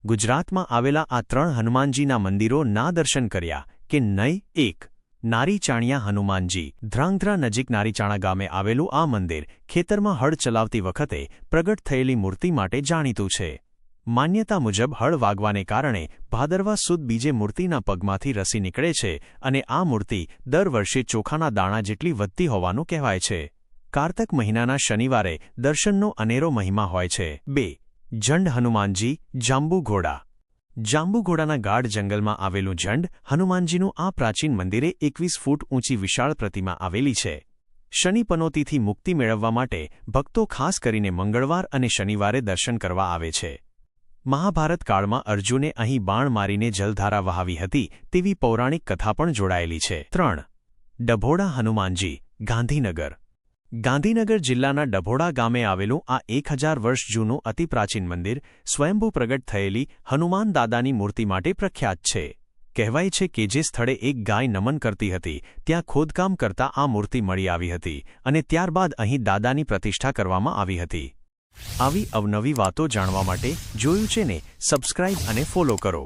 ગુજરાતમાં આવેલા આ 3 હનુમાનજીના મંદિરોના દર્શન કર્યા કે નહીં? 1. નારીચાણિયા હનુમાનજી. ધ્રાંગધ્રા નજીક નારીચાણા ગામે આવેલું આ મંદિર ખેતરમાં હળ ચલાવતી વખતે પ્રગટ થયેલી મૂર્તિ માટે જાણીતું છે. માન્યતા મુજબ હળ વાગવાને કારણે ભાદરવા સુદ બીજે મૂર્તિના પગમાંથી રસી નીકળે છે અને આ મૂર્તિ દર વર્ષે ચોખાના દાણા જેટલી વધતી હોવાનું કહેવાય છે. કારતક મહિનાના શનિવારે દર્શનનો અનેરો મહિમા હોય છે. 2. ઝંડ હનુમાનજી. જાંબુઘોડા. જાંબુઘોડાના ગાઢ જંગલમાં આવેલું ઝંડ હનુમાનજીનું આ પ્રાચીન મંદિરે 21 ફૂટ ઊંચી વિશાળ પ્રતિમા આવેલી છે. શનિ પનોતીથી મુક્તિ મેળવવા માટે ભક્તો ખાસ કરીને મંગળવાર અને શનિવારે દર્શન કરવા આવે છે. મહાભારત કાળમાં અર્જુને અહીં બાણ મારીને જલધારા વહાવી હતી તેવી પૌરાણિક કથા પણ જોડાયેલી છે. 3. ડભોડા હનુમાનજી. ગાંધીનગર. ગાંધીનગર જિલ્લાના ડભોડા ગામે આવેલું આ 1000 વર્ષ જૂનું અતિ પ્રાચીન મંદિર સ્વયંભૂ પ્રગટ થયેલી હનુમાન દાદાની મૂર્તિ માટે પ્રખ્યાત છે. કહેવાય છે કે જે સ્થળે એક ગાય નમન કરતી હતી ત્યાં ખોદકામ કરતા આ મૂર્તિ મળી આવી હતી અને ત્યારબાદ અહીં દાદાની પ્રતિષ્ઠા કરવામાં આવી હતી. આવી અવનવી વાતો જાણવા માટે જોયું છે ને સબસ્ક્રાઇબ અને ફોલો કરો.